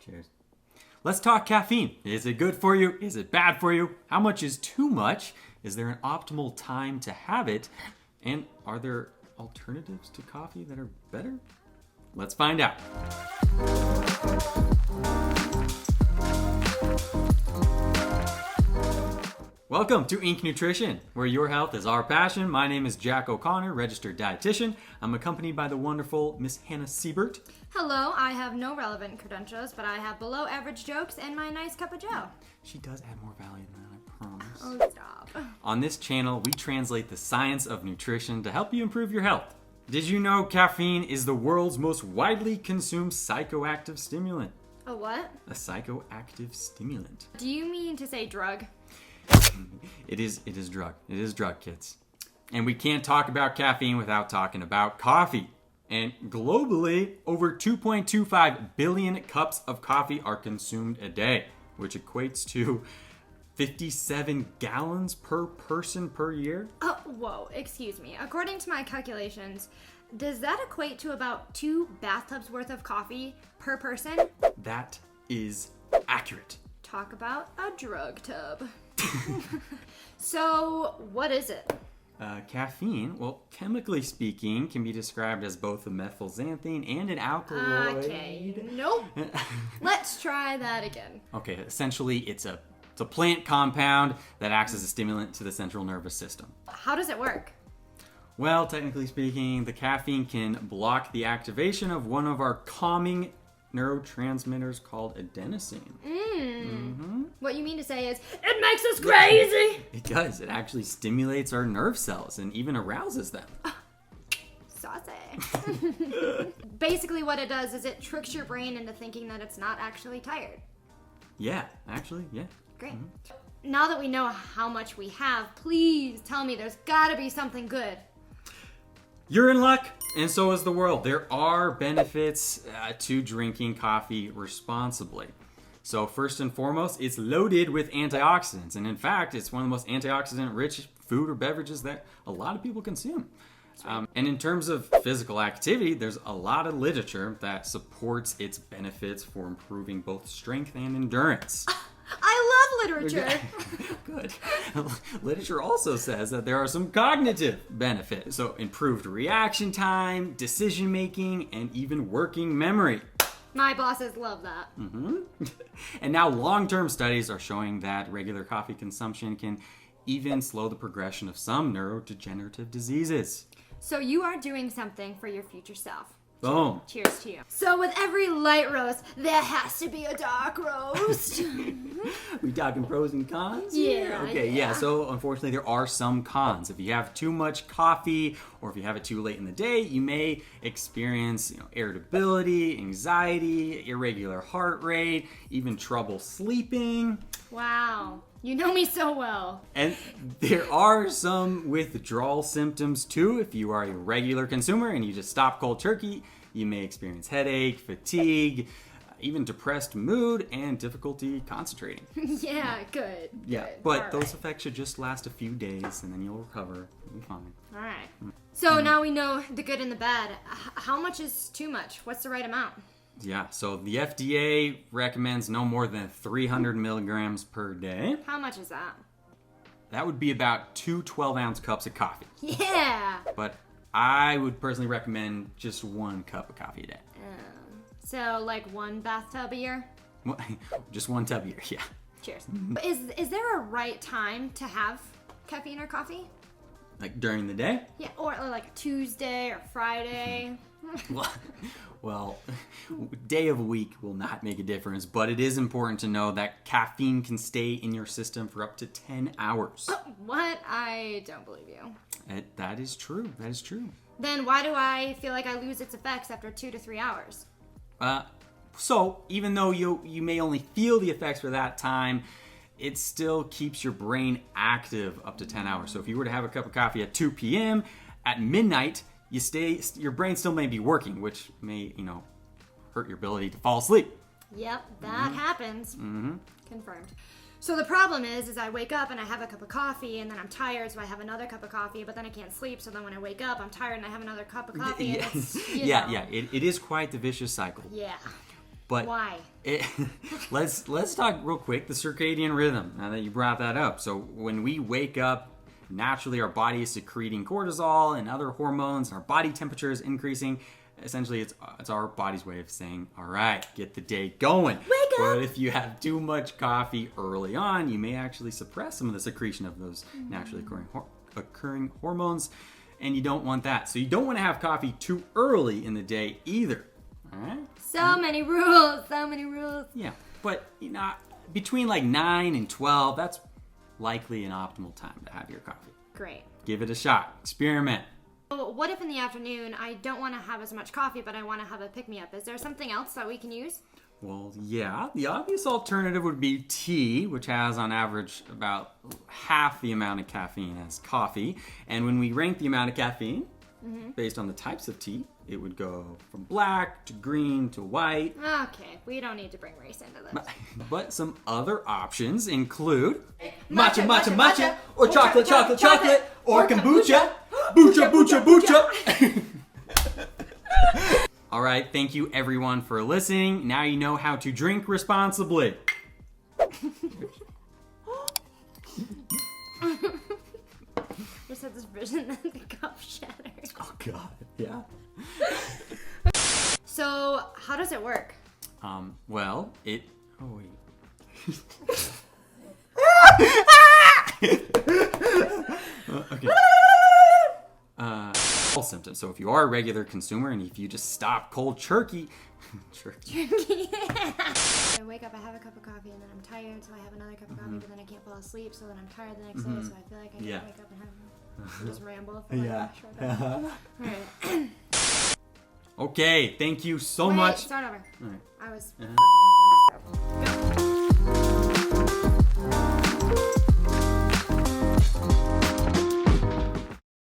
Cheers. Let's talk caffeine. Is it good for you? Is it bad for you? How much is too much? Is there an optimal time to have it? And are there alternatives to coffee that are better? Let's find out. Welcome to Inc. Nutrition, where your health is our passion. My name is Jack O'Connor, Registered Dietitian. I'm accompanied by the wonderful Miss Hannah Siebert. Hello, I have no relevant credentials, but I have below average jokes and my nice cup of joe. She does add more value than that, I promise. Oh, stop. On this channel, we translate the science of nutrition to help you improve your health. Did you know caffeine is the world's most widely consumed psychoactive stimulant? A what? A psychoactive stimulant. Do you mean to say drug? It is drug. It is drug, kids. And we can't talk about caffeine without talking about coffee. And globally, over 2.25 billion cups of coffee are consumed a day, which equates to 57 gallons per person per year. Oh, whoa, excuse me. According to my calculations, does that equate to about 2 bathtubs worth of coffee per person? That is accurate. Talk about a drug tub. So, what is it? Caffeine, well, chemically speaking, can be described as both a methylxanthine and an alkaloid. Okay, nope. Let's try that again. Okay, essentially, it's a plant compound that acts as a stimulant to the central nervous system. How does it work? Well, technically speaking, the caffeine can block the activation of one of our calming neurotransmitters called adenosine. What you mean to say is, it makes us crazy! It does. It actually stimulates our nerve cells and even arouses them. Saucy. Basically what it does is it tricks your brain into thinking that it's not actually tired. Yeah, actually, yeah. Great. Now that we know how much we have, please tell me there's gotta be something good. You're in luck, and so is the world. There are benefits to drinking coffee responsibly. So first and foremost, it's loaded with antioxidants. And in fact, it's one of the most antioxidant-rich food or beverages that a lot of people consume. And in terms of physical activity, there's a lot of literature that supports its benefits for improving both strength and endurance. I love literature. Good. Literature also says that there are some cognitive benefits. So improved reaction time, decision making, and even working memory. My bosses love that. And now long-term studies are showing that regular coffee consumption can even slow the progression of some neurodegenerative diseases. So you are doing something for your future self. Boom. Cheers to you. So with every light roast, there has to be a dark roast. We talking pros and cons? Yeah. Okay, yeah. So unfortunately, there are some cons. If you have too much coffee, or if you have it too late in the day, you may experience, irritability, anxiety, irregular heart rate, even trouble sleeping. Wow. You know me so well. And there are some withdrawal symptoms too. If you are a regular consumer and you just stop cold turkey, you may experience headache, fatigue, even depressed mood, and difficulty concentrating. Yeah, good. Yeah, good. but All those right. effects should just last a few days and then you'll recover. You'll be fine. All right. So now we know the good and the bad. How much is too much? What's the right amount? Yeah, so the FDA recommends no more than 300 milligrams per day. How much is that? That would be about 2 12-ounce cups of coffee. Yeah. But I would personally recommend just 1 cup of coffee a day. So like 1 bathtub a year? Just 1 tub a year, yeah. Cheers. Is there a right time to have caffeine or coffee? Like during the day? Yeah, or like Tuesday or Friday. Well, day of week will not make a difference, but it is important to know that caffeine can stay in your system for up to 10 hours. What? I don't believe you. That is true. That is true. Then why do I feel like I lose its effects after 2 to 3 hours? So even though you may only feel the effects for that time, it still keeps your brain active up to 10 hours. So if you were to have a cup of coffee at 2 p.m., at midnight, your brain still may be working, which may, hurt your ability to fall asleep. Yep, that happens. Confirmed. So the problem is I wake up and I have a cup of coffee and then I'm tired, so I have another cup of coffee, but then I can't sleep, so then when I wake up, I'm tired and I have another cup of coffee. And it's, Yeah, it is quite the vicious cycle. Yeah. But why? Let's talk real quick the circadian rhythm. Now that you brought that up, so when we wake up, naturally our body is secreting cortisol and other hormones, and our body temperature is increasing. Essentially, it's our body's way of saying, "All right, get the day going." Wake up! But if you have too much coffee early on, you may actually suppress some of the secretion of those naturally occurring hormones, and you don't want that. So you don't want to have coffee too early in the day either. All right? So many rules. So many rules. Yeah, but between like 9 and 12, that's likely an optimal time to have your coffee. Great. Give it a shot. Experiment. So what if in the afternoon I don't want to have as much coffee, but I want to have a pick-me-up? Is there something else that we can use? Well, yeah. The obvious alternative would be tea, which has on average about half the amount of caffeine as coffee. And when we rank the amount of caffeine based on the types of tea, it would go from black to green to white. Okay, we don't need to bring race into this. But some other options include Matcha, matcha, matcha, or chocolate, chocolate, chocolate, or kombucha. Boocha, boocha, boocha. All right, thank you everyone for listening. Now you know how to drink responsibly. Just had this vision that the cup shattered. Oh God, yeah. So, how does it work? Well, it. Oh wait. Okay. All symptoms. So if you are a regular consumer and if you just stop cold turkey. I wake up, I have a cup of coffee, and then I'm tired, so I have another cup of coffee, but then I can't fall asleep, so then I'm tired the next day, so I feel like I can't wake up and have just ramble for like a short time. Alright. Okay, thank you so much. Start over. All right. I was